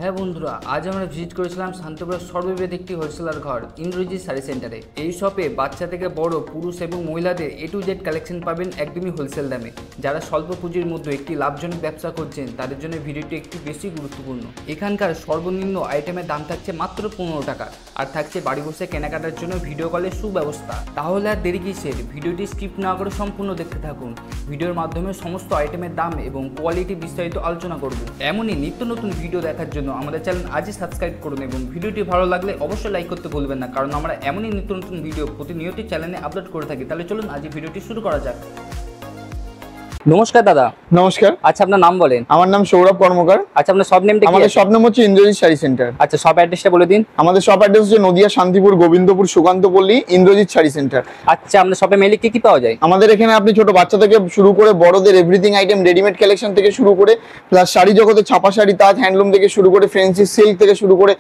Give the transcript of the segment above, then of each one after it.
হ্যাঁ বন্ধুরা, আজ আমরা ভিজিট করেছিলাম শান্তিপুরের সর্ববৃহৎ একটি হোলসেলার ঘর ইন্দ্রজিৎ শাড়ি সেন্টারে। এই শপে বাচ্চা থেকে বড়, পুরুষ এবং মহিলাদের A to Z কালেকশন পাবেন একদমই হোলসেল দামে। যারা স্বল্প পুঁজির মধ্যে একটি লাভজনক ব্যবসা করছেন তাদের জন্য ভিডিওটি একটু বেশি গুরুত্বপূর্ণ। এখানকার সর্বনিম্ন আইটেমের দাম থাকছে মাত্র 15 টাকা, আর থাকছে বাড়ি বসে কেনাকাটার জন্য ভিডিও কলের সুব্যবস্থা। তাহলে আর দেরি কিসের, ভিডিওটি স্কিপ না করে সম্পূর্ণ দেখতে থাকুন। ভিডিওর মাধ্যমে সমস্ত আইটেমের দাম এবং কোয়ালিটি বিস্তারিত আলোচনা করব। এমনই নিত্য নতুন ভিডিও দেখার জন্য আমাদের চ্যানেল আজই সাবস্ক্রাইব করুন এবং ভিডিওটি ভালো লাগলে অবশ্যই লাইক করতে ভুলবেন না, কারণ আমরা এমনই নিত্য নতুন ভিডিও প্রতিনিয়তই চ্যানেলে আপলোড করে থাকি। তাহলে চলুন আজ ভিডিওটি শুরু করা যাক। নমস্কার দাদা। নমস্কার। আচ্ছা, আপনার নাম বলেন। আমার নাম সৌরভ কর্মকার। আচ্ছা, আপনার শপ নেমটা কি? আমাদের শপ নাম হচ্ছে ইন্দ্রজিৎ শাড়ি সেন্টার। আচ্ছা, শপ অ্যাড্রেসটা বলে দিন। আমাদের শপ অ্যাড্রেস হচ্ছে নদিয়া, শান্তিপুর, গোবিন্দপুর, সুকান্তপল্লী, ইন্দ্রজিৎ শাড়ি সেন্টার। আচ্ছা, আপনার শপে মেলে কি কি পাওয়া যায়? আমাদের এখানে আপনি ছোট বাচ্চা থেকে শুরু করে বড়দের এভরিথিং আইটেম, রেডিমেড কালেকশন থেকে শুরু করে প্লাস শাড়ি জগতে ছাপা শাড়ি, তাঁত হ্যান্ডলুম থেকে শুরু করে ফ্যান্সি সিল্ক থেকে শুরু করে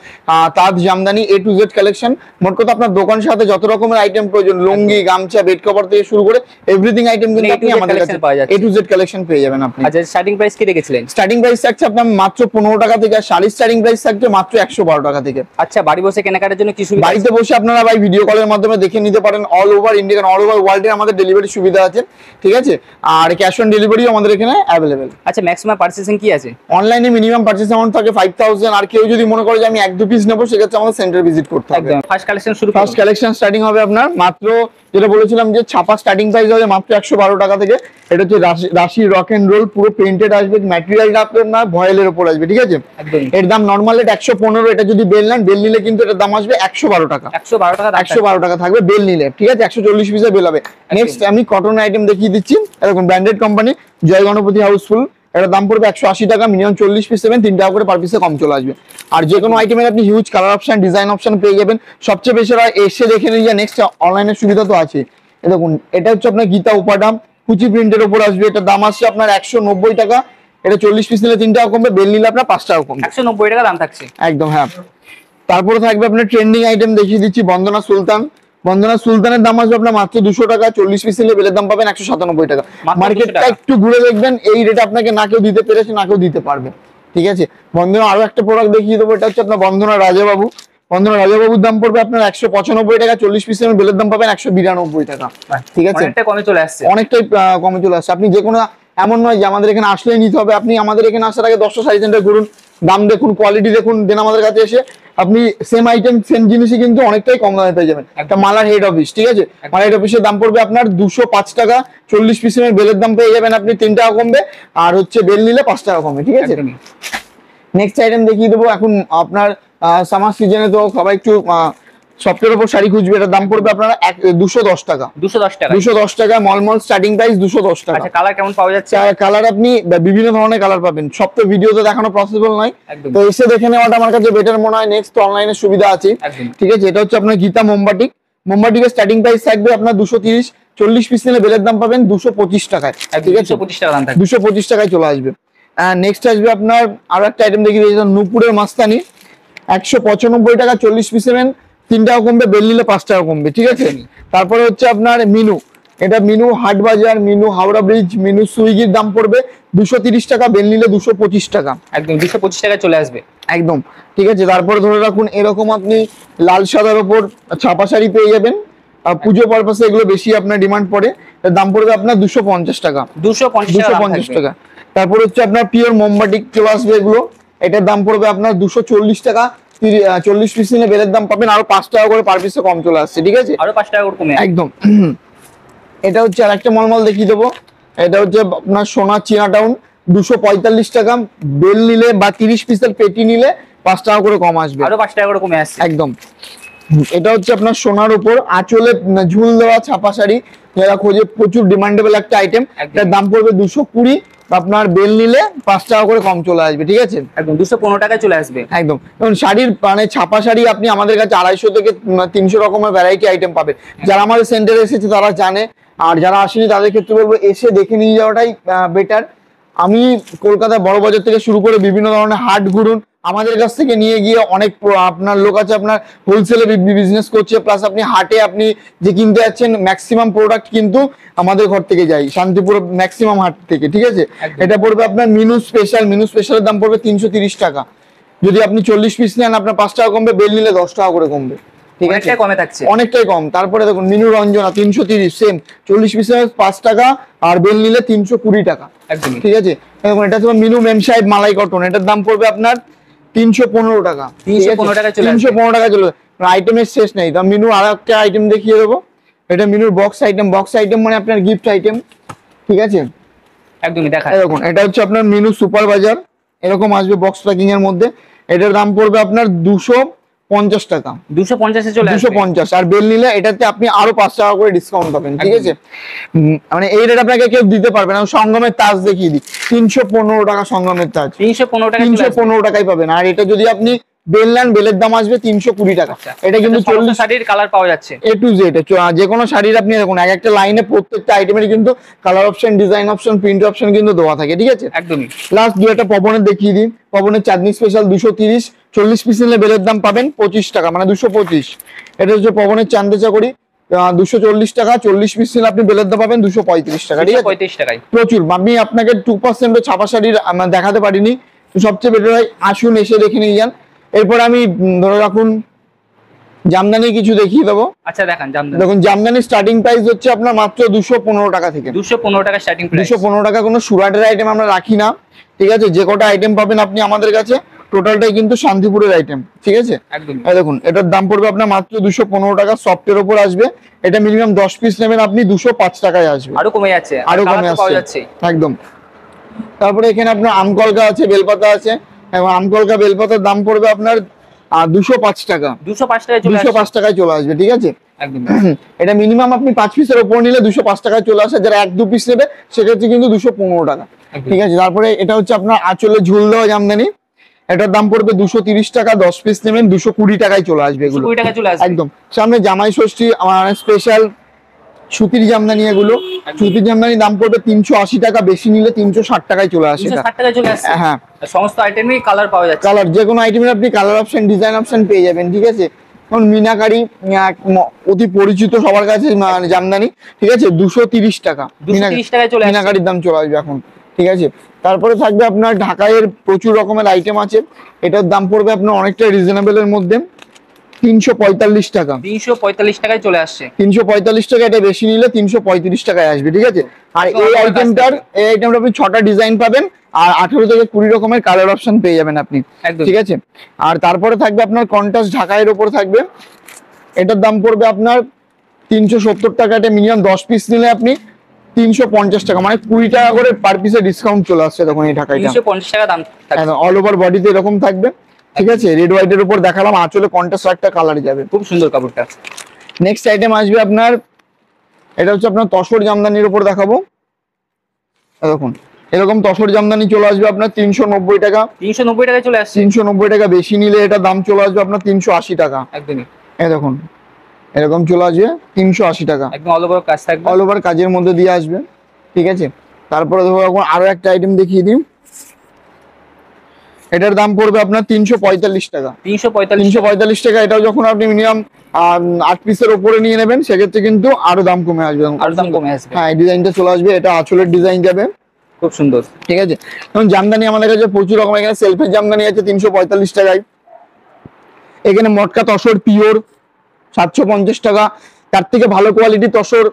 তাঁত Jamdani A to Z collection. মোট কথা আপনার দোকানের সাথে যত রকমের আইটেম প্রয়োজন, লুঙ্গি, গামছা, বেড কভার থেকে শুরু করে এভরিথিং আইটেম কিন্তু আপনি আমাদের কাছে A to Z কালেকশন পেয়ে যাবেন আপনি। আচ্ছা, স্টার্টিং প্রাইস কি রেখেছিলেন? স্টার্টিং প্রাইস থাকছে আপনার মাত্র 15 টাকা থেকে, আর শাড়ির স্টার্টিং প্রাইস থাকছে মাত্র 112 টাকা থেকে। আচ্ছা, বাড়ি বসে কেনাকাটার জন্য কি সুবিধা? বাড়িতে বসে আপনারা ভাই ভিডিও কলের মাধ্যমে দেখে নিতে পারেন। All over India, all over ওয়ার্ল্ডে আমাদের ডেলিভারি সুবিধা আছে, ঠিক আছে। আর ক্যাশ অন ডেলিভারিও আমাদের এখানে অ্যাভেলেবেল। আচ্ছা, ম্যাক্সিমাম পারচেজিং কি আছে? অনলাইনে মিনিমাম পারচেজ অ্যামাউন্ট থাকে 5000, আর কেউ যদি মনে করে যে আমি 1-2 পিস নেবো, সেক্ষেত্রে আমাদের সেন্টার ভিজিট করতে হবে। একদম। ফার্স্ট কালেকশন শুরু। ফার্স্ট কালেকশন স্টার্টিং হবে আপনার মাত্র, যেটা বলেছিলাম যে ছাপা স্টার্টিং প্রাইস হবে মাত্র 112 টাকা থেকে। এটা হচ্ছে রাশি রক এন্ড রোল, পুরো প্রিন্টেড আসবে, ম্যাটেরিয়ালটা আপনার না ভয়েলের উপর আসবে, ঠিক আছে। এর দাম নরমাল রেট 115। এটা যদি বেল নেন, বেল নিলে কিন্তু এটার দাম আসবে 112 টাকা। 112 টাকা থাকবে বেল নিলে, ঠিক আছে। 140 পিসের বেল হবে। নেক্সট আমি কটন আইটেম দেখিয়ে দিচ্ছি। এরকম ব্র্যান্ডেড কোম্পানি জয় গণপতি হাউসফুল, এটার দাম পড়বে 180 টাকা। মিনিমাম 40 পিস নেবেন, 3 টাকা করে পার পিসে কম চলে আসবে। আর যে কোনো আইটেমের আপনি huge colour option, design option পেয়ে যাবেন। সবচেয়ে বেশি এসে দেখে নিয়ে যা। নেক্সট অনলাইনের সুবিধা তো আছে। দেখুন, এটা হচ্ছে আপনার গীতা উপাডাম, কুচি প্রিন্টের উপর আসবে। এটার দাম আসছে আপনার 190 টাকা। এটা 40 পিস নিলে 3 টাকা কমবে, বেল নিলে আপনার 5 টাকা কমবে। 190 টাকা দাম থাকছে একদম, হ্যাঁ। তারপরে থাকবে আপনার ট্রেন্ডিং আইটেম দেখিয়ে দিচ্ছি, বন্দনা সুলতান। বন্দনা সুলতানের দাম আসবে আপনার মাত্র 200 টাকা। 40 পিস নিলে বেলের দাম পাবেন 197 টাকা। মার্কেটটা একটু ঘুরে দেখবেন, এই রেট আপনাকে না কেউ দিতে পেরেছে, না কেউ দিতে পারবে, ঠিক আছে। বন্দনা আরো একটা প্রোডাক্ট দেখিয়ে দেবো। এটা হচ্ছে আপনার বন্দনা রাজাবাবু। বন্দনা রাজাবাবুর দাম পড়বে আপনার 195 টাকা। 40 পিস নিলে বেলের দাম পাবেন 192 টাকা, ঠিক আছে। অনেকটাই কমে চলে আসছে। অনেকটাই কমে চলে আসছে। আপনি যে কোনো, এমন নয় যে আমাদের এখানে আসলেই নিতে হবে। আপনি আমাদের এখানে আসার আগে 10টা শাড়ি সেন্টার ঘুরুন, দাম দেখুন, কোয়ালিটি দেখুন, দেন আমাদের কাছে এসে আপনি সেম আইটেম, সেম জিনিসই কিন্তু অনেকটাই কম দামে পেয়ে যাবেন। একটা মালার হেড অফিস, ঠিক আছে। মালার হেড অফিসের দাম পড়বে আপনার 205 টাকা। 40 পিসের বেলের দাম পেয়ে যাবেন আপনি 3 টাকা কমবে, আর হচ্ছে বেল নিলে 5 টাকা কমবে, ঠিক আছে। নেক্সট আইটেম দেখিয়ে দেবো। এখন আপনার সামার সিজনে তো সবাই একটু সফটের উপর শাড়ি খুঁজবে। এটার দাম পড়বে আপনারা 210 টাকা। 210 টাকা মলমল স্টার্টিং প্রাইস 210 টাকা। আচ্ছা, কালার কেমন পাওয়া যাচ্ছে? কালার আপনি বিভিন্ন ধরনের কালার পাবেন। সব তো ভিডিওতে দেখানো পসিবল নয়, তো এসে দেখে নেওয়াটা আমার কাছে বেটার মনে হয়। নেক্সট অনলাইনে সুবিধা আছে, ঠিক আছে। এটা হচ্ছে আপনার গীতা মোমবাটিক। মোমবাটিকের স্টার্টিং প্রাইস থাকবে আপনার 230। 40 পিস নিলে বেলের দাম পাবেন 225 টাকায়, ঠিক আছে। 225 টাকায় চলে আসবে। নেক্সট আসবে আপনার আরো একটা আইটেম দেখিয়ে দিয়েছিলাম, নূপুরের মাস্তানি। 195 টাকা। 40 পিস নেবেন 3 টাকা কমবে, বেল নিলে 5 টাকা কমবে, ঠিক আছে। তারপরে হচ্ছে আপনার মিনু। এটা মিনু হাট বাজার, মিনু হাওড়া ব্রিজ, মিনু সুইগির দাম পড়বে 230 টাকা। বেল নিলে 225 টাকা। একদম 225 টাকা চলে আসবে, একদম, ঠিক আছে। তারপরে ধরে রাখুন এরকম আপনি লাল সাদার ওপর ছাপা শাড়ি পেয়ে যাবেন। পুজো পারপাসে এগুলো বেশি আপনার ডিমান্ড পড়ে। এর দাম পড়বে আপনার 250 টাকা। 250 টাকা। তারপর হচ্ছে আপনার পিওর মোমবাটিক চলে আসবে এগুলো। এটার দাম পড়বে আপনার 240 টাকা। 40 পিস নিলে বেলের দাম পাবেন আরো 5 টাকা করে পার পিসে কম চলে আসছে, ঠিক আছে। আরো 5 টাকা করে কমে, একদম। এটা হচ্ছে আরেকটা মলমল দেখিয়ে দেবো। এটা হচ্ছে আপনার সোনা চীনা টাউন। 245 টাকা। বেল নিলে বা 30 পিসের পেটি নিলে 5 টাকা করে কম আসবে, আরো 5 টাকা করে কমে আসছে, একদম। এটা হচ্ছে আপনার সোনার উপর আঁচলে ঝুল দেওয়া ছাপা শাড়ি, যারা খোঁজে, প্রচুর ডিমান্ডেবল একটা আইটেম। এটার দাম পড়বে 220। আপনার বেল নিলে 5 টাকা করে কম চলে আসবে, ঠিক আছে। একদম 215 টাকায় চলে আসবে, একদম। এবং শাড়ির মানে ছাপা শাড়ি আপনি আমাদের কাছে 250 থেকে 300 রকমের ভ্যারাইটি আইটেম পাবে। যারা আমাদের সেন্টারে এসেছে তারা জানে, আর যারা আসেনি তাদের ক্ষেত্রে বলবো এসে দেখে নিয়ে যাওয়াটাই বেটার। আমি কলকাতার বড় বাজার থেকে শুরু করে বিভিন্ন ধরনের হাট ঘুরুন, আমাদের কাছ থেকে নিয়ে গিয়ে অনেক আপনার লোক আছে আপনার হোলসেলে বিজনেস করছে, প্লাস আপনি হাটে আপনি যে কিনতে যাচ্ছেন ম্যাক্সিমাম প্রোডাক্ট কিন্তু আমাদের ঘর থেকে যাই, শান্তিপুর ম্যাক্সিমাম হাট থেকে, ঠিক আছে। এটা পড়বে আপনার মিনু স্পেশাল। মিনু স্পেশালের দাম পড়বে 330 টাকা। যদি আপনি 40 পিস নেন আপনার 5 টাকা কমবে, বেল নিলে 10 টাকা করে কমবে, ঠিক আছে, অনেকটাই কমে থাকছে, অনেকটাই কম। তারপরে দেখুন মিনু রঞ্জনা 330 সেম, 40 পিসের 5 টাকা আর বেল নিলে 320 টাকা, একদমই ঠিক আছে। দেখুন এটা হচ্ছে মিনু মেম সাহেব মালাই কটন, এটার দাম পড়বে আপনার 315 টাকা, 315 টাকা চলে আসবে। 315 টাকা চলে। আইটেমের শেষ নেই। তা মিনু আর একটা আইটেম দেখিয়ে দেবো, এটা মিনুর বক্স আইটেম মানে আপনার গিফট আইটেম, ঠিক আছে, একদমই দেখা দেখুন এটা হচ্ছে আপনার মিনু সুপার বাজার, এরকম আসবে বক্স প্যাকিং এর মধ্যে। এটার দাম পড়বে আপনার 250 টাকা, 250 এ চলে আসবে, 250। আর বেল নিলে এটাতে আপনি আরো 5 টাকা করে ডিসকাউন্ট পাবেন, ঠিক আছে। মানে এই রেট আপনাকে কেউ দিতে পারবে না। সঙ্গমের তাজ দেখিয়ে দিই, 315 টাকা সঙ্গমের তাজ, 315 টাকা, 315 টাকায় পাবেন। আর এটা যদি আপনি বেল নেন, বেলের দাম আসবে 320 টাকা। এটা কিন্তু 40 শাড়ির কালার পাওয়া যাচ্ছে, A to Z, যে কোনো শাড়ির আপনি দেখুন এক একটা লাইনে প্রত্যেকটা আইটেমের কিন্তু colour option, design option, print option কিন্তু দেওয়া থাকে, ঠিক আছে, একদমই। লাস্ট দু একটা পবনের দেখিয়ে দিন। পবনের চাঁদনি স্পেশাল 230, 40 পিস নিলে বেলের দাম পাবেন 25 টাকা, মানে 225। এটা হচ্ছে পবনের চান্দে চাকরি 240 টাকা, 40 পিস নিলে আপনি বেলের দাম পাবেন 235 টাকা, ঠিক আছে, 235 টাকায় প্রচুর। আমি আপনাকে 2% ছাপা শাড়ির দেখাতে পারিনি, তো সবচেয়ে বেটার হয় আসুন এসে দেখে নিয়ে যান। এরপর আমি ধরে রাখুন জামদানি কিছু দেখিয়ে দেবো। আচ্ছা দেখান জামদানি। দেখুন জামদানি স্টার্টিং প্রাইস হচ্ছে আপনার মাত্র 215 টাকা থেকে, 215 টাকা স্টার্টিং প্রাইস, 215 টাকা। কোনো সুরাটের আইটেম আমরা রাখি না, ঠিক আছে, যে কটা আইটেম পাবেন আপনি আমাদের কাছে টোটালটাই কিন্তু শান্তিপুরের আইটেম, ঠিক আছে, একদম। এই দেখুন এটার দাম পড়বে আপনার মাত্র 215 টাকা, সফটের উপর আসবে। এটা মিনিমাম 10 পিস নেবেন আপনি 205 টাকায় আসবে, আরো কমে যাচ্ছে, আরো কমে আসছে একদম। তারপরে এখানে আপনার আমকলকা আছে, বেলপাতা আছে, এবং আমকলকা বেলপাতার দাম পড়বে আপনার 205 টাকা, 205 টাকায় চলে আসবে, 205 টাকায় চলে আসবে, ঠিক আছে, একদম। এটা মিনিমাম আপনি 5 পিসের উপর নিলে 205 টাকায় চলে আসে। যারা 1-2 পিস নেবে সেক্ষেত্রে কিন্তু 215 টাকা, ঠিক আছে। তারপরে এটা হচ্ছে আপনার আঁচলে ঝুল দেওয়া জামদানি, এটার দাম পড়বে 230 টাকা, 10 পিস নেবেন 220 টাকায় চলে আসবে এগুলো, 220 টাকা চলে আসবে একদম। সামনে জামাই ষষ্ঠী আমার স্পেশাল সুতির জামদানি, এগুলো সুতির জামদানি দাম পড়বে 380 টাকা, বেশি নিলে 360 টাকায় চলে আসে, 360 টাকায় চলে আসছে, হ্যাঁ। সমস্ত আইটেমই কালার পাওয়া যাচ্ছে, কালার যে কোনো আইটেমের আপনি কালার অপশন, ডিজাইন অপশন পেয়ে যাবেন, ঠিক আছে। এখন মিনাকারি অতি পরিচিত সবার কাছে জামদানি, ঠিক আছে, 230 টাকা, 230 টাকায় চলে আসছে, মিনাকারির দাম চলে আসবে এখন, ঠিক আছে। তারপরে থাকবে আপনার ঢাকাইয়ের প্রচুর রকমের আইটেম আছে, এটার দাম পড়বে আপনার অনেকটা রিজনেবল এর মধ্যে 345 টাকা, 345 টাকায় চলে আসছে, 345 টাকা। এটা বেশি নিলে 335 টাকায় আসবে, ঠিক আছে। আর এই আইটেমটার আপনি 6টা ডিজাইন পাবেন আর 18 থেকে 20 রকমের কালার অপশন পেয়ে যাবেন আপনি, ঠিক আছে। আর তারপরে থাকবে আপনার কন্ট্রাস্ট ঢাকাইয়ের উপর থাকবে, এটার দাম পড়বে আপনার 370 টাকা। এটা মিনিমাম 10 পিস নিলে আপনি 350 টাকা, মানে 20 টাকা করে পার পিসে ডিসকাউন্ট চলে আসছে তখন এই ঢাকাইটা, 350 টাকা দাম থাকবে, অল ওভার বডিতে এরকম থাকবে, ঠিক আছে। রেড হোয়াইটের উপর দেখালাম, আঁচলে কন্ট্রাস্ট একটা কালার যাবে, খুব সুন্দর কাপড়টা। নেক্সট আইটেম আসবে আপনার, এটা হচ্ছে আপনার তসর জামদানির উপর দেখাবো, দেখুন এরকম তসর জামদানি চলে আসবে আপনার 390 টাকা, 390 টাকায় চলে আসছে, 390 টাকা। বেশি নিলে এটা দাম চলে আসবে আপনার 380 টাকা, একদমই। এই দেখুন এরকম চলে আসবে 380 টাকা, একদম অল ওভার কাজ থাকবে, অল ওভার কাজের মধ্যে দিয়ে আসবে, ঠিক আছে। তারপরে দেখো এখন আরো একটা আইটেম দেখিয়ে দিই, এটার দাম পড়বে আপনার 345 টাকা, 345 টাকা। এটাও যখন আপনি মিনিমাম 8 পিসের উপরে নিয়ে নেবেন সেক্ষেত্রে কিন্তু আরো দাম কমে আসবে, আরো দাম কমে আসবে, হ্যাঁ। এই ডিজাইনটা চলে আসবে, এটা আঁচলের ডিজাইন যাবে, খুব সুন্দর, ঠিক আছে। এখন জামদানি আমাদের কাছে প্রচুর রকম, এখানে সেলফের জামদানি আছে 345 টাকায়, এখানে মটকা তসর পিওর 750 টাকা। তার থেকে ভালো কোয়ালিটি তসর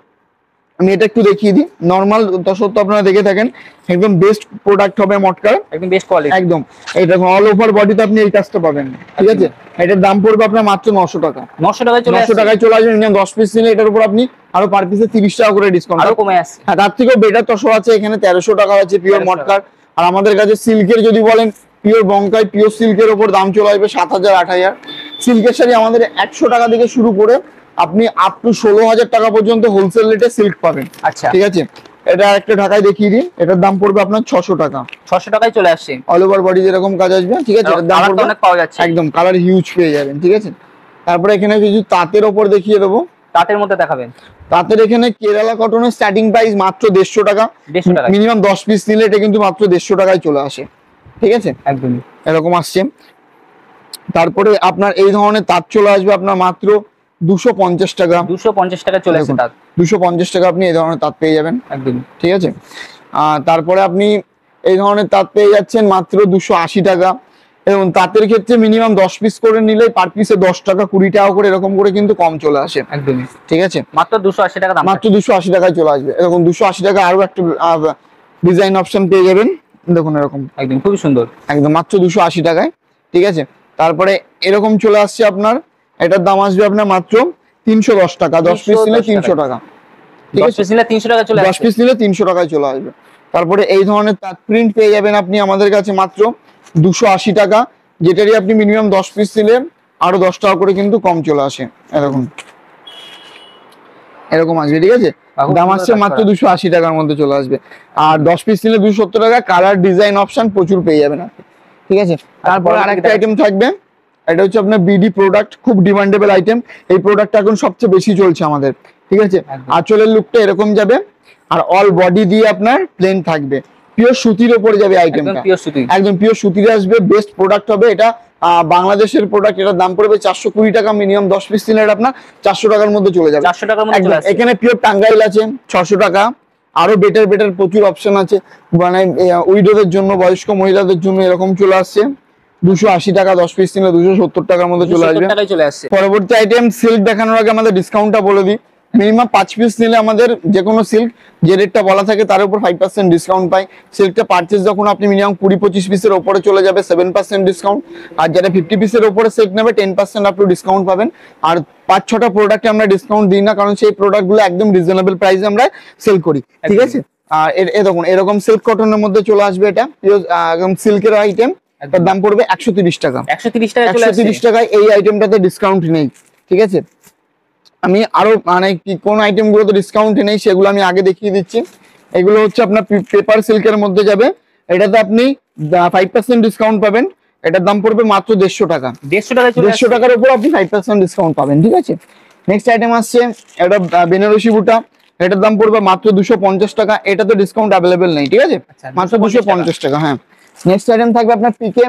আমি এটা একটু দেখিয়ে দিই, নরমাল তসর তো আপনারা দেখে থাকেন, একদম বেস্ট প্রোডাক্ট হবে মটকার, একদম বেস্ট কোয়ালিটি, একদম। এটা অল ওভার বডিতে আপনি এই কাজটা পাবেন, ঠিক আছে। এটার দাম পড়বে আপনার মাত্র 900 টাকা, 900 টাকায় চলে আসছে, 900 টাকায় চলে আসবে। মিনিমাম 10 পিস নিলে এটার উপর আপনি আরো পার পিসে 30 টাকা করে ডিসকাউন্ট, আরো কমে আসছে, হ্যাঁ। তার থেকেও বেটার তসর আছে এখানে, 1300 টাকা আছে পিওর মটকার। আর আমাদের কাছে সিল্কের যদি বলেন, পিওর বঙ্কাই পিওর সিল্কের উপর দাম চলে আসবে 7000 8000। সিল্কের শাড়ি আমাদের 100 টাকা থেকে শুরু করে আপনি আপ টু 16,000 টাকা পর্যন্ত হোলসেল রেটে সিল্ক পাবেন, আচ্ছা, ঠিক আছে। এটা একটা ঢাকায় দেখিয়ে দিন, এটার দাম পড়বে আপনার 600 টাকা, 600 টাকায় চলে আসছে, অল ওভার বডি যেরকম কাজ আসবে, ঠিক আছে। এটার দাম পড়বে অনেক পাওয়া যাচ্ছে, একদম কালার হিউজ পেয়ে যাবেন, ঠিক আছে। তারপরে এখানে কিছু তাঁতের ওপর দেখিয়ে দেবো, তাঁতের মধ্যে দেখাবেন। তাঁতের এখানে কেরালা কটনের স্টার্টিং প্রাইস মাত্র 150 টাকা, মিনিমাম 10 পিস নিলে এটা কিন্তু মাত্র 150 টাকায় চলে আসে, ঠিক আছে, একদমই এরকম আসছে। তারপরে আপনার এই ধরনের তাঁত চলে আসবে আপনার মাত্র 250 টাকা, 250 টাকা চলে আসছে তাঁত, 250 টাকা আপনি এই ধরনের তাঁত পেয়ে যাবেন, একদমই, ঠিক আছে। তারপরে আপনি এই ধরনের তাঁত পেয়ে যাচ্ছেন মাত্র 280 টাকা। এবং তাঁতের ক্ষেত্রে মিনিমাম 10 পিস করে নিলে পার পিসে 10 টাকা 20 টাকা করে এরকম করে কিন্তু কম চলে আসে। একদমই ঠিক আছে, মাত্র 280 টাকা দাম, মাত্র 280 টাকায় চলে আসবে। এরকম 280 টাকা আরো একটা ডিজাইন অপশন পেয়ে যাবেন, দেখুন এরকম একদম খুবই সুন্দর, একদম মাত্র 280 টাকায়। ঠিক আছে, তারপরে এরকম চলে আসছে আপনার, এটার দাম আসবে আপনার মাত্র 310 টাকা, 10 পিস নিলে 300 টাকা। ঠিক 10 আছে, পিস নিলে 300 টাকা চলে 10 আসবে। পিস নিলে 300 টাকায় চলে আসবে। তারপরে এই ধরনের তাঁত প্রিন্ট পেয়ে যাবেন আপনি আমাদের কাছে মাত্র 280 টাকা, যেটারই আপনি মিনিমাম 10 পিস নিলে আরো 10 টাকা করে কিন্তু কম চলে আসে। এরকম এরকম আসবে। ঠিক আছে, দাম আসছে মাত্র 280 টাকার মধ্যে চলে আসবে। আর 10 পিস নিলে 270 টাকা, কালার ডিজাইন অপশন প্রচুর পেয়ে যাবেন আপনি। ঠিক আছে, তারপর আরেকটা আইটেম থাকবে, এটা হচ্ছে আপনার বিডি প্রোডাক্ট, খুব ডিমান্ডেবল আইটেম। এই প্রোডাক্টটা এখন সবচেয়ে বেশি চলছে আমাদের। ঠিক আছে, আঁচলের লুকটা এরকম যাবে, আর অল বডি দিয়ে আপনার প্লেন থাকবে, পিওর সুতির উপরে যাবে আইটেমটা, একদম পিওর সুতির আসবে, বেস্ট প্রোডাক্ট হবে এটা। বাংলাদেশের প্রোডাক্ট, এটার দাম পড়বে 420 টাকা, মিনিমাম 10 পিস নিলে আপনার 400 টাকার মধ্যে চলে যাবে। 400 টাকার মধ্যে চলে আসবে। এখানে পিওর টাঙ্গাইল আছে 600 টাকা, আরো বেটার বেটার প্রচুর অপশন আছে, মানে উইডোদের জন্য, বয়স্ক মহিলাদের জন্য এরকম চলে আসছে 280 টাকা, 10 পিস নিলে 270 টাকার মধ্যে চলে আসবে। পরবর্তী আইটেম সিল্ক দেখানোর আগে আমাদের ডিসকাউন্টটা বলে দিই। মিনিমাম 5 পিস নিলে আমাদের যে কোনো সিল্ক যে রেটটা বলা থাকে তার উপর 5% ডিসকাউন্ট পাই। সিল্কটা পারচেজ যখন আপনি মিনিমাম 20-25 পিসের উপরে চলে যাবে 7% ডিসকাউন্ট, আর যারা 50 পিসের উপরে সিল্ক নেবে 10% আপনি ডিসকাউন্ট পাবেন। আর 5-6টা প্রোডাক্টে আমরা ডিসকাউন্ট দিই না, কারণ সেই প্রোডাক্টগুলো একদম রিজনেবল প্রাইসে আমরা সেল করি। ঠিক আছে, আর দেখুন এরকম সিল্ক কটনের মধ্যে চলে আসবে, এটা একদম সিল্কের আইটেম, এর দাম পড়বে 130 টাকা। 130 টাকায় এই আইটেমটাতে ডিসকাউন্ট নেই। ঠিক আছে, আমি আরো মানে কোন আইটেম গুলোতে ডিসকাউন্ট নেই সেগুলো আমি আগে দেখিয়ে দিচ্ছি। এগুলো হচ্ছে আপনার পেপার সিল্কের মধ্যে যাবে, এটাতে আপনি 5% ডিসকাউন্ট পাবেন, এটার দাম পড়বে মাত্র 150 টাকা। 150 টাকার উপর আপনি 5% ডিসকাউন্ট পাবেন। ঠিক আছে, নেক্সট আইটেম আসছে, এটা বেনারসি বুটা, এটার দাম পড়বে মাত্র 250 টাকা, এটাতে ডিসকাউন্ট অ্যাভেলেবেল নেই। ঠিক আছে, মাত্র 250 টাকা। হ্যাঁ, নেক্সট আইটেম থাকবে আপনার পিকে,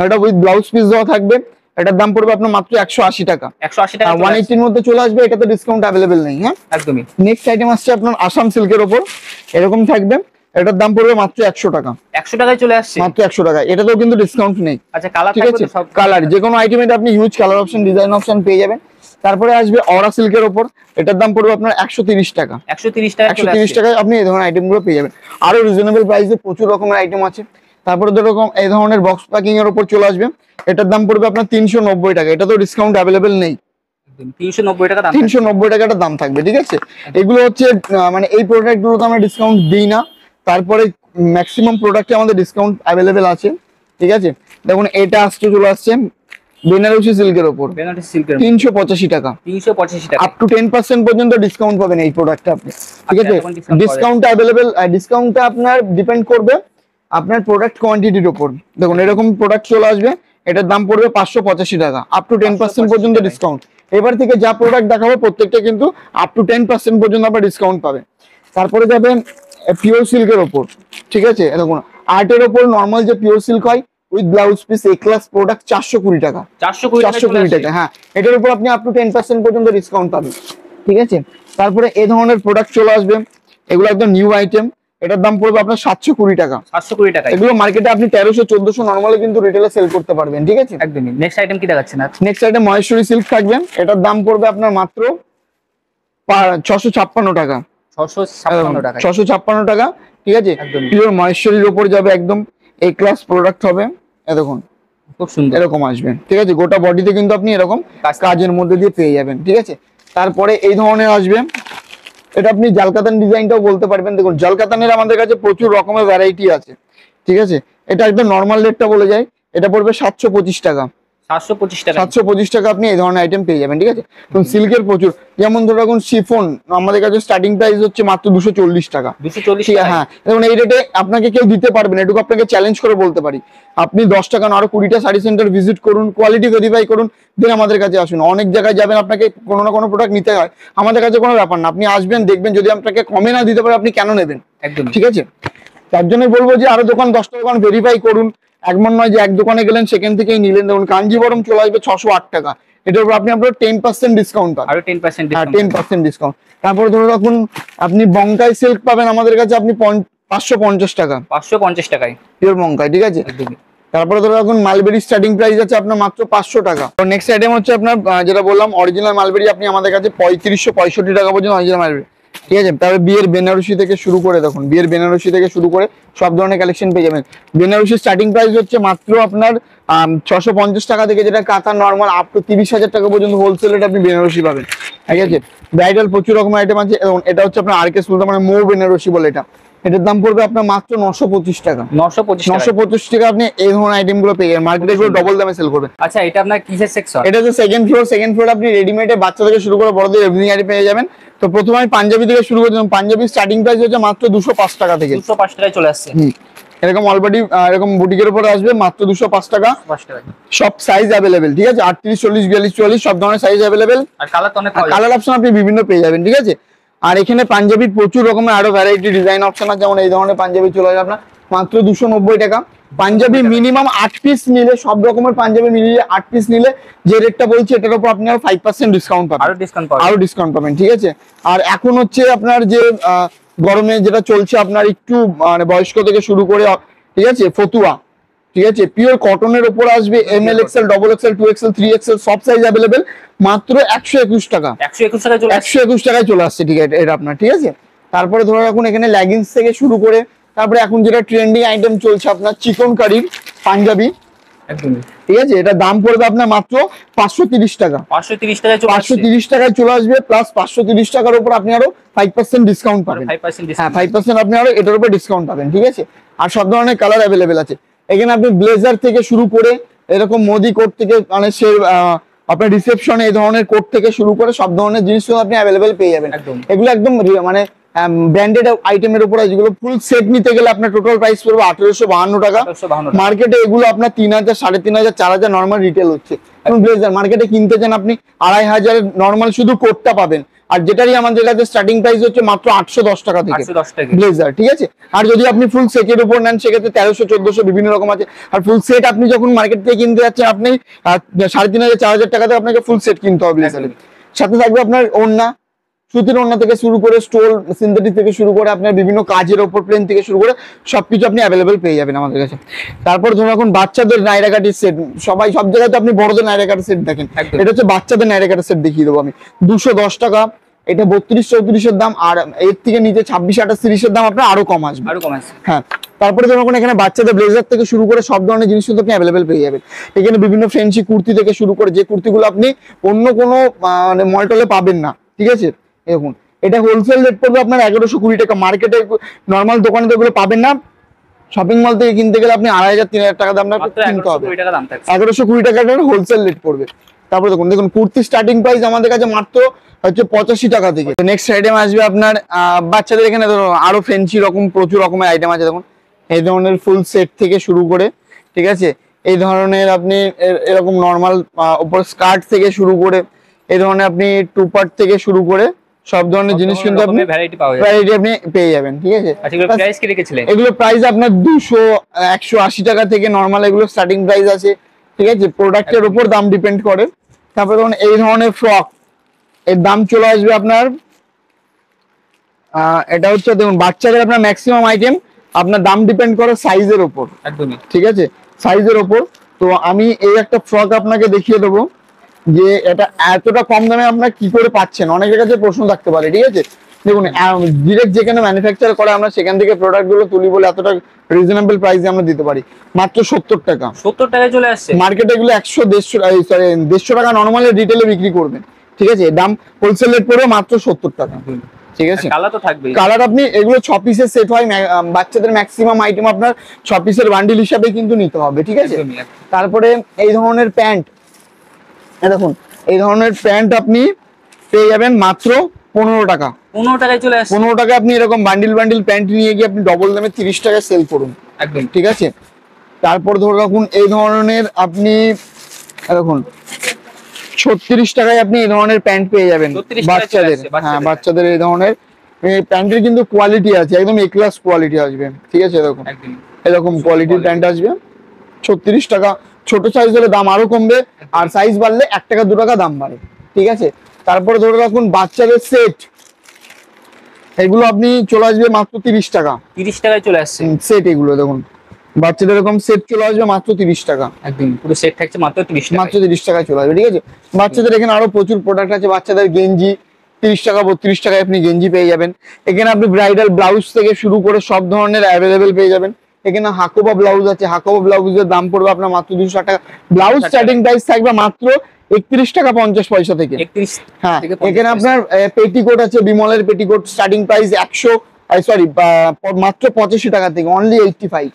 এটা উইথ ব্লাউজ পিস দেওয়া থাকবে, এটার দাম পড়বে আপনার মাত্র 180 টাকা। 180 এর মধ্যে চলে আসবে, এটাতে ডিসকাউন্ট অ্যাভেলেবেল নেই। হ্যাঁ, একদমই। নেক্সট আইটেম আসছে আপনার আসাম সিল্কের উপর, এরকম থাকবে, এটার দাম পড়বে মাত্র 100 টাকা। 100 টাকায় চলে আসছে, মাত্র 100 টাকা, এটাতেও কিন্তু ডিসকাউন্ট নেই। আচ্ছা, কালার থাকবে তো সব কালার, যে কোনো আইটেমে আপনি huge colour option, design option পেয়ে যাবেন। তারপরে আসবে অরা সিল্কের উপর, এটার দাম পড়বে আপনার 130 টাকা। 130 টাকায় আপনি এই ধরনের আইটেমগুলো পেয়ে যাবেন। আরো রিজনেবল প্রাইসে প্রচুর রকমের আইটেম আছে। তারপরে এরকম এই ধরনের বক্স প্যাকিং এর উপর চলে আসবে, এটার দাম পড়বে আপনার 390 টাকা, এটা তো ডিসকাউন্ট অ্যাভেলেবেল নেই। 390 টাকা দাম, 390 টাকাটা দাম থাকবে। ঠিক আছে, এগুলো হচ্ছে মানে এই প্রোডাক্ট গুলোতে আমরা ডিসকাউন্ট দিই না, তারপরে ম্যাক্সিমাম প্রোডাক্টে আমাদের ডিসকাউন্ট অ্যাভেলেবেল আছে। ঠিক আছে, দেখুন এটা চলে আসছে বেনারসি সিল্কের উপর, 385 টাকা, আপ টু 10% পর্যন্ত ডিসকাউন্ট পাবেন এই প্রোডাক্টটা আপনি। ঠিক আছে, ডিসকাউন্ট অ্যাভেলেবেল, ডিসকাউন্টটা আপনার ডিপেন্ড করবে আপনার প্রোডাক্ট কোয়ান্টিটির উপর। দেখুন এরকম প্রোডাক্ট চলে আসবে, এটার দাম পড়বে 585 টাকা, আপ টু 10% পর্যন্ত ডিসকাউন্ট। এবার থেকে যা প্রোডাক্ট দেখাবো প্রত্যেকটা কিন্তু আপ টু 10% পর্যন্ত আপনার ডিসকাউন্ট পাবে। তারপরে যাবেন পিওর সিল্কের উপর। ঠিক আছে, দেখুন আর্টের উপর নর্মাল যে পিওর সিল্ক হয় with blouse piece A class product 420 টাকা। 420 টাকা, হ্যাঁ, এটার উপর আপনি আপ টু 10% পর্যন্ত ডিসকাউন্ট পাবেন। ঠিক আছে, তারপরে এই ধরনের প্রোডাক্ট চলে আসবে, এগুলো একদম নিউ আইটেম, এটার দাম পড়বে আপনার 720 টাকা। 720 টাকা, এগুলো মার্কেটে আপনি 1300-1400 নরমালি কিন্তু রিটেলে সেল করতে পারবেন। ঠিক আছে, একদমই। নেক্সট আইটেম কি দেখাচ্ছেন? নেক্সট আইটেম মহেশ্বরী সিল্ক থাকবে, এটার দাম পড়বে আপনার মাত্র 656 টাকা। 656 টাকা। ঠিক আছে, পিওর মহেশ্বরীর উপর যাবে, একদম এ ক্লাস প্রোডাক্ট হবে, দেখুন খুব সুন্দর এরকম আসবে। ঠিক আছে, গোটা বডিতে কিন্তু আপনি এরকম কাজের মধ্যে দিয়ে পেয়ে যাবেন। ঠিক আছে, তারপরে এই ধরনের আসবে, এটা আপনি জালকাতান ডিজাইনটাও বলতে পারবেন। দেখুন জালকাতানের আমাদের কাছে প্রচুর রকমের ভ্যারাইটি আছে। ঠিক আছে, এটা একদম নর্মাল রেটটা বলে যায়, এটা পড়বে 725 টাকা। 725 টাকা আপনি এই ধরনের আইটেম পেয়ে যাবেন। ঠিক আছে, তো সিল্কের প্রচুর, যেমন ধরুন শিফন আমাদের কাছে স্টার্টিং প্রাইস হচ্ছে মাত্র 240 টাকা। 240, হ্যাঁ, দেখুন এই রেটে আপনাকে কেউ দিতে পারবে না, এটুকু আপনাকে চ্যালেঞ্জ করে বলতে পারি। আপনি 10 টাকা না আরো 20টা শাড়ি সেন্টার ভিজিট করুন, কোয়ালিটি ভেরিফাই করুন, দেন আমাদের কাছে আসুন। অনেক জায়গায় যাবেন, আপনাকে কোনো না কোনো প্রোডাক্ট নিতে হয়, আমাদের কাছে কোনো ব্যাপার না, আপনি আসবেন দেখবেন, যদি আপনাকে কমে না দিতে পারে আপনি কেন নেবেন? একদম। ঠিক আছে, তার জন্য বলবো যে আরো দোকান 10টা দোকান ভেরিফাই করুন, এমন নয় যে এক দোকানে গেলেন সেখান থেকেই নিলেন। দেখুন কাঞ্জিবরম চলে আসবে 608 টাকা, এটার উপর আপনি আপনার 10% ডিসকাউন্ট পাবেন, আরো 10% ডিসকাউন্ট। তারপরে ধরে রাখুন আপনি বঙ্কাই সিল্ক পাবেন আমাদের কাছে আপনি 550 টাকা, 550 টাকায় পিওর বঙ্কাই। ঠিক আছে, তারপরে ধরো এখন মালবেরি স্টার্টিং প্রাইস আছে আপনার মাত্র 500 টাকা। তো নেক্সট আইটেম হচ্ছে আপনার যেটা বললাম অরিজিনাল মালবেরি, আপনি আমাদের কাছে 3565 টাকা পর্যন্ত অরিজিনাল মালবেরি, ঠিক আছে। তারপরে বিয়ের বেনারসি থেকে শুরু করে দেখুন, বিয়ের বেনারসি থেকে শুরু করে সব ধরনের কালেকশন পেয়ে যাবেন। বেনারসি স্টার্টিং প্রাইস হচ্ছে মাত্র আপনার 650 টাকা থেকে, যেটা কাঁথা নর্মাল আপ টু 30,000 টাকা পর্যন্ত হোলসেল রেট আপনি বেনারসি পাবেন, ঠিক আছে। ব্রাইডাল প্রচুর রকমের আইটেম আছে। এবং এটা হচ্ছে আপনার আরকে সুলতান মানে মৌ বেনারসি বলে, এটার দাম পড়বে আপনার মাত্র 925 টাকা। 925 টাকা আপনি এই ধরনের আইটেম গুলো পেয়ে যাবেন, মার্কেটে গুলো ডবল দামে সেল করবেন। আচ্ছা, এটা আপনার কিসের সেকশন? এটা হচ্ছে সেকেন্ড ফ্লোর আপনি রেডিমেডে বাচ্চা থেকে শুরু করে বড়দের এভরিথিং আইটেম পেয়ে যাবেন। তো প্রথমে আমি পাঞ্জাবি থেকে শুরু করছিলাম, পাঞ্জাবি স্টার্টিং প্রাইস হচ্ছে মাত্র 205 টাকা থেকে। 205 টাকায় চলে আসছে। এরকম অলরেডি এরকম বুটিকের উপরে আসবে মাত্র 205 টাকা। সব সাইজ अवेलेबल, ঠিক আছে। 38, 40, 42, 44 সব ধরনের সাইজ अवेलेबल। আর কালার তো অনেক, কালার অপশন আপনি বিভিন্ন পেয়ে যাবেন, ঠিক আছে। আর এখানে পাঞ্জাবির প্রচুর রকমের আরো ভ্যারাইটি ডিজাইন অপশন আছে, যেমন এই ধরনের পাঞ্জাবি চলে যাবে আপনার মাত্র 290 টাকা। পাঞ্জাবি মিনিমাম 8 পিস নিলে, সব রকমের পাঞ্জাবি মিলিয়ে 8 পিস নিলে যে রেটটা বলছি এটার উপর আপনি আরো 5% ডিসকাউন্ট পাবেন, আরো ডিসকাউন্ট পাবেন, ঠিক আছে। আর এখন হচ্ছে আপনার যে গরমে যেটা চলছে আপনার একটু মানে বয়স্ক থেকে শুরু করে, ঠিক আছে, ফতুয়া, ঠিক আছে, পিওর কটনের উপর আসবে। ML, XL, double XL, 2XL, 3XL সব সাইজ अवेलेबल মাত্র 121 টাকা। 121 টাকায় চলে আসছে, ঠিক আছে, এটা আপনার, ঠিক আছে। তারপরে ধরে রাখুন এখানে লেগিংস থেকে শুরু করে, তারপরে এখন যেটা ট্রেন্ডিং আইটেম চলছে আপনার চিকন কারির পাঞ্জাবি, ঠিক আছে, এটা দাম পড়বে আপনার মাত্র 530 টাকা। 530 টাকায় চলে আসবে, প্লাস 530 টাকার উপর আপনি আরো 5% ডিসকাউন্ট পাবেন। হ্যাঁ, 5% আপনি আরো এটার উপর ডিসকাউন্ট পাবেন, ঠিক আছে। আর সব ধরনের কালার अवेलेबल আছে এখানে। আপনি ব্লেজার থেকে শুরু করে এরকম মোদি কোট থেকে মানে সে আপনার রিসেপশনে এই ধরনের কোট থেকে শুরু করে সব ধরনের জিনিস আপনি अवेलेबल পেয়ে যাবেন। এগুলো একদম মানে ব্র্যান্ডেড আইটেমের উপর, যেগুলো ফুল সেট নিতে গেলে আপনার টোটাল প্রাইস পড়বে 1852 টাকা। মার্কেটে এগুলো আপনার 3000, 3500, 4000 নরমাল রিটেল হচ্ছে। এখন ব্লেজার মার্কেটে কিনতে চান আপনি 2500 নরমাল শুধু কোটটা পাবেন, আর যেটারই আমাদের কাছে স্টার্টিং প্রাইস হচ্ছে মাত্র 810 টাকা থেকে ব্লেজার, ঠিক আছে। আর যদি আপনি ফুল সেটের উপর নেন সেক্ষেত্রে 1300, 1400 বিভিন্ন রকম আছে। আর ফুল সেট আপনি যখন মার্কেট থেকে কিনতে যাচ্ছেন আপনি 3500, 4000 টাকাতে আপনাকে ফুল সেট কিনতে হবে ব্লেজারের সাথে। থাকবে আপনার ওড়না, সুতির ওড়না থেকে শুরু করে স্টোল, সিনথেটিক থেকে শুরু করে আপনার বিভিন্ন কাজের ওপর প্লেন থেকে শুরু করে সবকিছু আপনি अवेलेबल পেয়ে যাবেন আমাদের কাছে। তারপর ধরুন এখন বাচ্চাদের নাইরা কাটির সেট, সবাই সব জায়গায় তো আপনি বড়দের নাইরা কাটির সেট দেখেন, এটা হচ্ছে বাচ্চাদের নাইরা কাটির সেট দেখিয়ে দেবো আমি। 210 টাকা, এটা 32, 34 এর দাম। আর এর থেকে নিচে 26, 28, 30 এর দাম আপনার আরো কম আসবে। হ্যাঁ, তারপরে ধরুন এখানে বাচ্চাদের ব্লেজার থেকে শুরু করে সব ধরনের জিনিস কিন্তু আপনি अवेलेबल পেয়ে যাবেন। এখানে বিভিন্ন ফ্যান্সি কুর্তি থেকে শুরু করে যে কুর্তিগুলো আপনি অন্য কোনো মানে মলটলে পাবেন না, ঠিক আছে। দেখুন এটা হোলসেল রেট পড়বে আপনার 1120 টাকা। মার্কেটে নরমাল দোকানে তো এগুলো পাবেন না, শপিং মল থেকে কিনতে গেলে আপনি 2500, 3000 টাকা দাম কিনতে হবে। 1120 টাকার হোলসেল রেট পড়বে। তারপরে দেখুন কুর্তি স্টার্টিং প্রাইস আমাদের কাছে মাত্র হচ্ছে 85 টাকা থেকে। নেক্সট আইটেম আসবে আপনার বাচ্চাদের, এখানে ধরুন আরো ফ্যান্সি রকম প্রচুর রকমের আইটেম আছে। দেখুন এই ধরনের ফুল সেট থেকে শুরু করে, ঠিক আছে, এই ধরনের আপনি এরকম নরমাল উপর স্কার্ট থেকে শুরু করে এই ধরনের আপনি টু পার্ট থেকে শুরু করে সব ধরনের জিনিস কিন্তু আপনি ভ্যারাইটি আপনি পেয়ে যাবেন, ঠিক আছে। প্রাইস কি রেখেছিলেন? এগুলো প্রাইস আপনার 200, 180 টাকা থেকে নরমাল এগুলো স্টার্টিং প্রাইস আছে, ঠিক আছে। প্রোডাক্টের উপর দাম ডিপেন্ড করে। তারপরে ধরুন এই ধরনের ফ্রক, এর দাম চলে আসবে আপনার এটা হচ্ছে দেখুন বাচ্চাদের আপনার ম্যাক্সিমাম আইটেম আপনার দাম ডিপেন্ড করে সাইজের উপর, একদমই, ঠিক আছে, সাইজের উপর। তো আমি এই একটা ফ্রক আপনাকে দেখিয়ে দেবো যে এটা এতটা কম দামে আপনারা কি করে পাচ্ছেন, অনেকের কাছে প্রশ্ন থাকতে পারে, ঠিক আছে। দেখুন ডিরেক্ট যেখানে ম্যানুফ্যাকচার করে আমরা সেখান থেকে প্রোডাক্ট গুলো তুলি বলে এতটা রিজনেবল প্রাইসে আমরা দিতে পারি। মাত্র 70 টাকা। 70 টাকায় চলে আসছে। মার্কেটে এগুলো 100-150 টাকা নরমালি রিটেলে বিক্রি করবেন, ঠিক আছে। দাম হোলসেল রেট পড়বে মাত্র 70 টাকা, ঠিক আছে। কালার তো থাকবেই। কালার আপনি এগুলো 6 পিসের সেট হয়, বাচ্চাদের ম্যাক্সিমাম আইটেম আপনার 6 পিসের বান্ডিল হিসাবে কিন্তু নিতে হবে, ঠিক আছে। তারপরে এই ধরনের প্যান্ট, দেখুন এই ধরনের প্যান্ট আপনি পেয়ে যাবেন মাত্র 15 টাকা। 15 টাকায় চলে আসছে। 15 টাকা আপনি এরকম বান্ডিল প্যান্ট নিয়ে গিয়ে আপনি ডবল দামে 30 টাকায় সেল করুন, একদম, ঠিক আছে। তারপর ধরে রাখুন এই ধরনের আপনি দেখুন 36 টাকায় আপনি এই ধরনের প্যান্ট পেয়ে যাবেন বাচ্চাদের। হ্যাঁ, বাচ্চাদের এই ধরনের প্যান্টের কিন্তু কোয়ালিটি আছে, একদম এ ক্লাস কোয়ালিটি আসবে, ঠিক আছে। দেখুন এরকম কোয়ালিটির প্যান্ট আসবে 36 টাকা। ছোট সাইজ হলে দাম আরো কমবে, আর সাইজ বাড়লে 1 টাকা 2 টাকা দাম বাড়ে, ঠিক আছে। তারপরে ধরে রাখুন বাচ্চাদের সেট, এগুলো আপনি চলে আসবে মাত্র 30 টাকা। 30 টাকায় চলে আসছে সেট। এগুলো দেখুন বাচ্চাদের এরকম সেট চলে আসবে মাত্র 30 টাকা। একদম পুরো সেট থাকছে মাত্র 30 টাকা, মাত্র 30 টাকায় চলে আসবে, ঠিক আছে। বাচ্চাদের এখানে আরো প্রচুর প্রোডাক্ট আছে। বাচ্চাদের গেঞ্জি 30 টাকা 32 টাকায় আপনি গেঞ্জি পেয়ে যাবেন। এখানে আপনি ব্রাইডাল ব্লাউজ থেকে শুরু করে সব ধরনের অ্যাভেলেবেল পেয়ে যাবেন। এখানে হাকোবা ব্লাউজ আছে, হাকোবা ব্লাউজের দাম পড়বে আপনার মাত্র 260 টাকা। ব্লাউজ স্টার্টিং প্রাইস থাকবে মাত্র 31 টাকা 50 পয়সা থেকে। 31 হ্যাঁ, থেকে এখানে আপনার পেটিকোট আছে, বিমলের পেটিকোট স্টার্টিং প্রাইস 100 সরি মাত্র 85 টাকা থেকে, অনলি 85,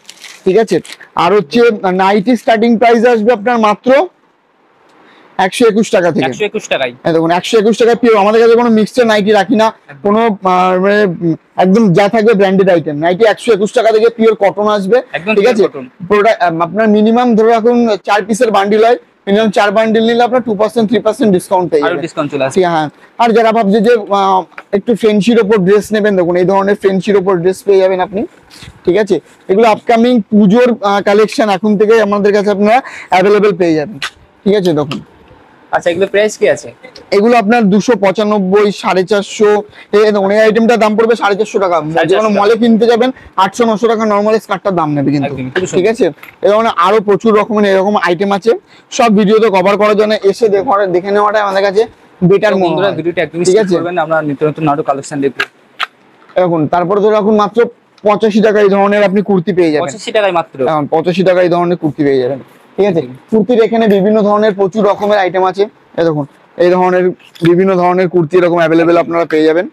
ঠিক আছে। আর হচ্ছে নাইটি স্টার্টিং প্রাইস আসবে আপনার মাত্র 121 টাকা থেকে। 121 টাকায় দেখুন 121 টাকা পিওর। আমাদের কাছে কোনো মিক্সচার নাইটি রাখি না, কোনো মানে একদম যা থাকবে ব্র্যান্ডেড আইটেম। নাইটি 121 টাকা থেকে পিওর কটন আসবে, ঠিক আছে। প্রোডাক্ট আপনার মিনিমাম ধরে রাখুন 4 পিসের বান্ডিল হয়, মিনিমাম 4 বান্ডিল নিলে আপনার 2% 3% ডিসকাউন্ট পেয়ে যাবেন। ডিসকাউন্ট চলে আসে। হ্যাঁ, আর যারা ভাবছে যে একটু ফেন্সির ওপর ড্রেস নেবেন, দেখুন এই ধরনের ফেন্সির ওপর ড্রেস পেয়ে যাবেন আপনি, ঠিক আছে। এগুলো আপকামিং পুজোর কালেকশন এখন থেকে আমাদের কাছে আপনারা অ্যাভেলেবেল পেয়ে যাবেন, ঠিক আছে। দেখুন আচ্ছা, এগুলো প্রাইস কি আছে? এগুলো আপনার 295, 450, দেখুন এই আইটেমটার দাম পড়বে 450 টাকা। যেগুলো মলে কিনতে যাবেন 800-900 টাকা নর্মাল স্কার্টটার দাম নেবে কিন্তু, ঠিক আছে। এই ধরনের আরো প্রচুর রকমের এরকম আইটেম আছে, সব ভিডিওতে কভার করার জন্য এসে দেখে নেওয়াটা আমাদের কাছে বেটার মনে হয়। ভিডিওটা একদমই ঠিক স্কিপ আছে, করবেন না, আমরা নিত্য নতুন আরো কালেকশন দেখব। এখন তারপরে ধরে রাখুন মাত্র 85 টাকা এই ধরনের আপনি কুর্তি পেয়ে যাবেন। 85 টাকায় মাত্র? 85 টাকা এই ধরনের কুর্তি পেয়ে যাবেন, ঠিক আছে। কুর্তির এখানে বিভিন্ন ধরনের প্রচুর রকমের আইটেম আছে। এই দেখুন এই ধরনের বিভিন্ন ধরনের কুর্তি এরকম অ্যাভেলেবেল আপনারা পেয়ে যাবেন।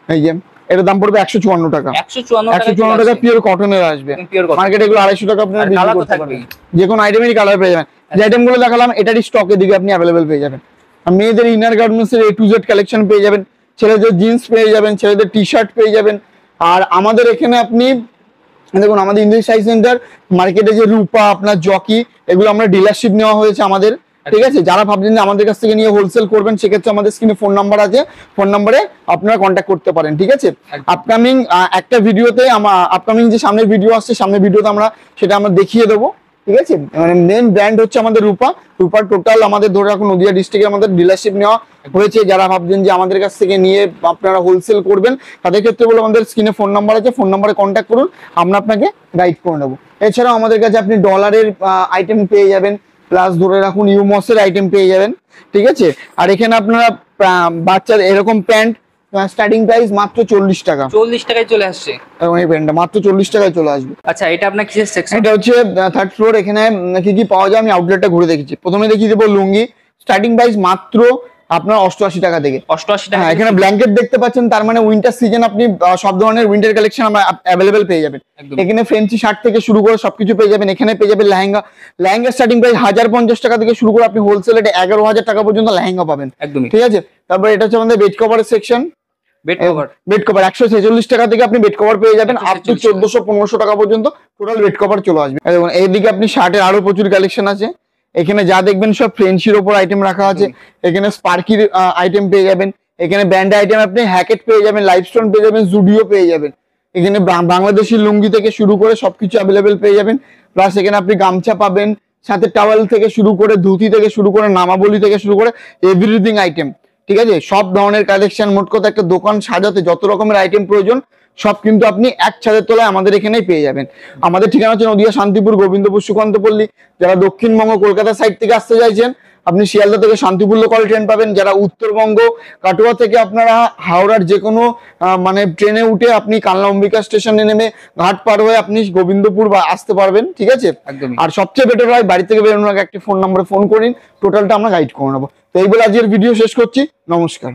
এই যে এটার দাম পড়বে 154 টাকা। 154 টাকা পিওর কটনের আসবে। মার্কেটে এগুলো 250 টাকা আপনারা বিক্রি করতে পারবেন। যে কোনো আইটেমেরই কালার পেয়ে যাবেন। যে আইটেমগুলো দেখালাম এটারই স্টকের দিকে আপনি অ্যাভেলেবেল পেয়ে যাবেন। আর মেয়েদের ইনার গার্মেন্টসের A to Z কালেকশন পেয়ে যাবেন, ছেলেদের জিন্স পেয়ে যাবেন, ছেলেদের টি শার্ট পেয়ে যাবেন। আর আমাদের এখানে আপনি দেখুন আমাদের ইন্দ্রিজ সাইজ সেন্টার মার্কেটে যে রূপা আপনার জকি এগুলো আমরা ডিলারশিপ নেওয়া হয়েছে আমাদের, ঠিক আছে। যারা ভাবছেন যে আমাদের কাছ থেকে নিয়ে হোলসেল করবেন, সেক্ষেত্রে আমাদের স্ক্রিনে ফোন নাম্বার আছে, ফোন নাম্বারে আপনারা কন্ট্যাক্ট করতে পারেন, ঠিক আছে। আপকামিং একটা ভিডিওতে আপকামিং যে সামনের ভিডিও আসছে, সামনের ভিডিওতে আমরা সেটা আমরা দেখিয়ে দেবো, ঠিক আছে। মানে মেন ব্র্যান্ড হচ্ছে আমাদের রূপা। রূপার টোটাল আমাদের ধরে রাখুন নদিয়া ডিস্ট্রিক্টে আমাদের ডিলারশিপ নেওয়া হয়েছে। যারা ভাবছেন যে আমাদের কাছ থেকে নিয়ে আপনারা হোলসেল করবেন, তাদের ক্ষেত্রে বলে আমাদের স্ক্রিনে ফোন নাম্বার আছে, ফোন নাম্বারে কন্ট্যাক্ট করুন, আমরা আপনাকে গাইড করে নেবো। এছাড়াও আমাদের কাছে আপনি ডলারের আইটেম পেয়ে যাবেন, প্লাস ধরে রাখুন ইউমসের আইটেম পেয়ে যাবেন, ঠিক আছে। আর এখানে আপনারা বাচ্চাদের এরকম প্যান্ট স্টার্টিং প্রাইস মাত্র 40 টাকা। 40 টাকায় চলে আসছে এবং এই প্যান্টটা মাত্র 40 টাকায় চলে আসবে। আচ্ছা, এটা আপনার কিসের সেকশন? এটা হচ্ছে 3rd ফ্লোর। এখানে কি কি পাওয়া যায় আমি আউটলেটটা ঘুরে দেখেছি। প্রথমে দেখিয়ে দেবো লুঙ্গি, স্টার্টিং প্রাইস মাত্র আপনার 88 টাকা থেকে। 88 টাকা। এখানে ব্ল্যাঙ্কেট দেখতে পাচ্ছেন, তার মানে উইন্টার সিজন আপনি সব ধরনের উইন্টার কালেকশন আমরা অ্যাভেলেবেল পেয়ে যাবেন। এখানে ফ্রেঞ্চি শার্ট থেকে শুরু করে সবকিছু পেয়ে যাবেন। এখানে পেয়ে যাবেন লেহেঙ্গা। লেহেঙ্গা স্টার্টিং প্রাইস 1050 টাকা থেকে শুরু করে আপনি হোলসেল রেটে 11,000 টাকা পর্যন্ত লেহেঙ্গা পাবেন, একদমই, ঠিক আছে। তারপর এটা হচ্ছে আমাদের বেড কভারের সেকশন। বেড কভার 146 টাকা থেকে আপনি বেড কভার পেয়ে যাবেন, আপ টু 1400-1500 টাকা পর্যন্ত টোটাল বেড কভার চলে আসবে। দেখুন এইদিকে আপনি শার্টের আরো প্রচুর কালেকশন আছে। এখানে যা দেখবেন সব ফ্রেঞ্চির ওপর আইটেম রাখা আছে। এখানে স্পার্কির আইটেম পেয়ে যাবেন, এখানে ব্র্যান্ড আইটেম আপনি হ্যাকেট পেয়ে যাবেন, লাইফস্টোন পেয়ে যাবেন, জুডিও পেয়ে যাবেন। এখানে বাংলাদেশি লুঙ্গি থেকে শুরু করে সবকিছু অ্যাভেলেবেল পেয়ে যাবেন। প্লাস এখানে আপনি গামছা পাবেন, সাথে টাওয়েল থেকে শুরু করে ধুতি থেকে শুরু করে নামাবলি থেকে শুরু করে এভরিথিং আইটেম, ঠিক আছে। সব ধরনের কালেকশন, মোট কথা একটা দোকান সাজাতে যত রকমের আইটেম প্রয়োজন সব কিন্তু আপনি এক ছাদের তলায় আমাদের এখানেই পেয়ে যাবেন। আমাদের ঠিকানা হচ্ছে নদিয়া শান্তিপুর গোবিন্দপুর সুকান্তপল্লী। যারা দক্ষিণবঙ্গ কলকাতা সাইড থেকে আসতে চাইছেন আপনি শিয়ালদা থেকে শান্তিপুর লোকাল ট্রেন পাবেন। যারা উত্তরবঙ্গ কাটোয়া থেকে আপনারা হাওড়ার যে কোনো মানে ট্রেনে উঠে আপনি কালনা অম্বিকা স্টেশনে নেমে ঘাট পার হয়ে আপনি গোবিন্দপুর বা আসতে পারবেন, ঠিক আছে। আর সবচেয়ে বেটার হয় বাড়ি থেকে বেরোনোর আগে একটি ফোন নাম্বারে ফোন করিন, টোটালটা আমরা গাইড করে নেবো। তো এই বলে আজকের ভিডিও শেষ করছি, নমস্কার।